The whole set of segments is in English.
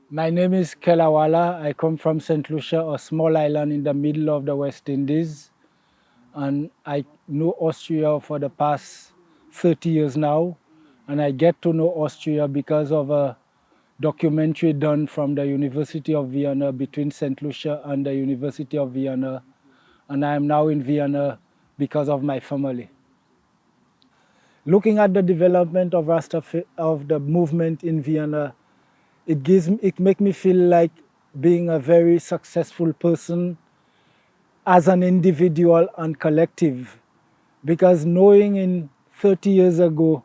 My name is Kella Wala. I come from Saint Lucia, a small island in the middle of the West Indies. And I know Austria for the past 30 years now. And I get to know Austria because of a documentary done from the University of Vienna between Saint Lucia and the University of Vienna. And I am now in Vienna because of my family. Looking at the development of of the movement in Vienna, it make me feel like being a very successful person as an individual and collective, because knowing in 30 years ago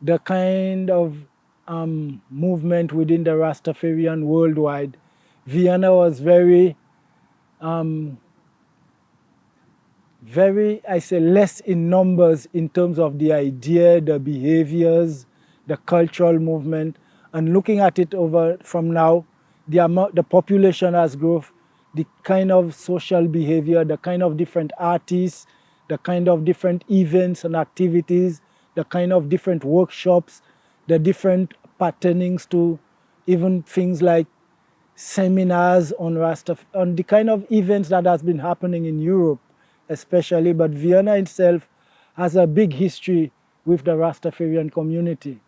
the kind of movement within the Rastafarian worldwide, Vienna was um, I say, less in numbers in terms of the idea, the behaviors, the cultural movement. And looking at it over from now, the population has grown, the kind of social behavior, the kind of different artists, the kind of different events and activities, the kind of different workshops, the different patternings to even things like seminars on on the kind of events that has been happening in Europe, especially, but Vienna itself has a big history with the Rastafarian community.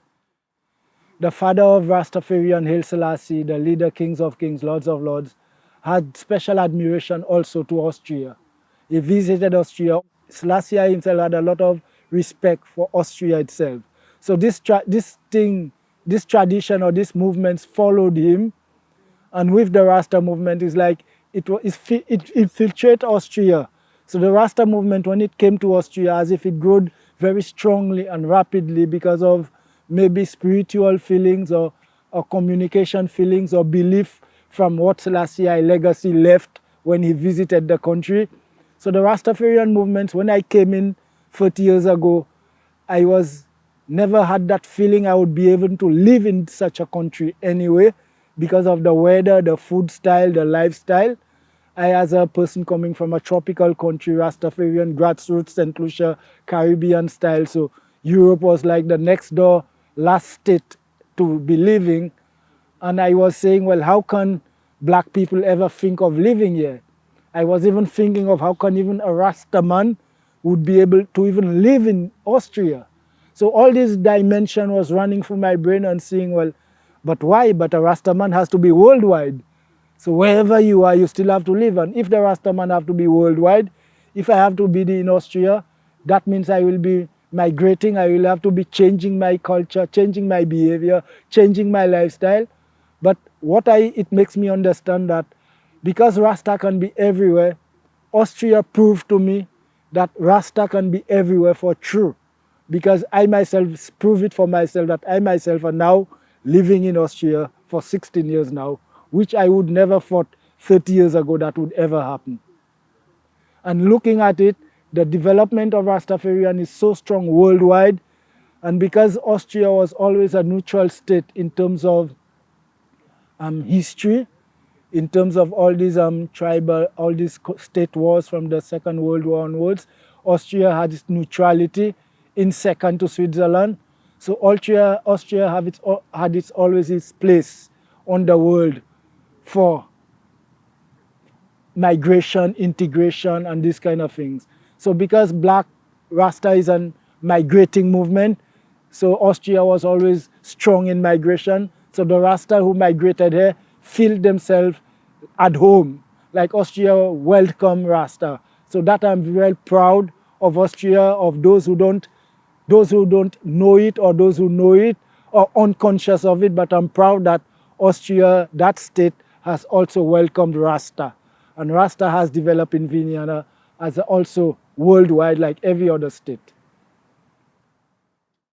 The father of Rastafarian, Haile Selassie, the leader, kings of kings, lords of lords, had special admiration also to Austria. He visited Austria. Selassie himself had a lot of respect for Austria itself. So this tradition or these movements followed him, and with the Rasta movement, it's like it infiltrated Austria. So the Rasta movement, when it came to Austria, as if it grew very strongly and rapidly because of maybe spiritual feelings or communication feelings or belief from what Selassie legacy left when he visited the country. So the Rastafarian movements, when I came in 30 years ago, I was never had that feeling I would be able to live in such a country anyway, because of the weather, the food style, the lifestyle. I, as a person coming from a tropical country, Rastafarian, grassroots, St. Lucia, Caribbean style, so Europe was like the next door last state to be living. And I was saying, well, how can black people ever think of living here? I was even thinking of how can even a Rasta man would be able to even live in Austria. So all this dimension was running through my brain and saying, well, but why? But a Rasta man has to be worldwide. So wherever you are, you still have to live. And if the Rasta man have to be worldwide, if I have to be in Austria, that means I will be migrating. I will have to be changing my culture, changing my behavior, changing my lifestyle. But it makes me understand that because Rasta can be everywhere, Austria proved to me that Rasta can be everywhere for true. Because I myself prove it for myself that I myself are now living in Austria for 16 years now, which I would never thought 30 years ago that would ever happen. And looking at it, the development of Rastafarian is so strong worldwide. And because Austria was always a neutral state in terms of history, in terms of all these all these state wars from the Second World War onwards, Austria had its neutrality in second to Switzerland. So Austria had always its place on the world for migration, integration, and these kind of things. So because Black Rasta is a migrating movement, so Austria was always strong in migration. So the Rasta who migrated here feel themselves at home, like Austria welcome Rasta. So that I'm very proud of Austria, of those who don't know it or those who know it or unconscious of it, but I'm proud that Austria, that state, has also welcomed Rasta. And Rasta has developed in Vienna as also worldwide like every other state.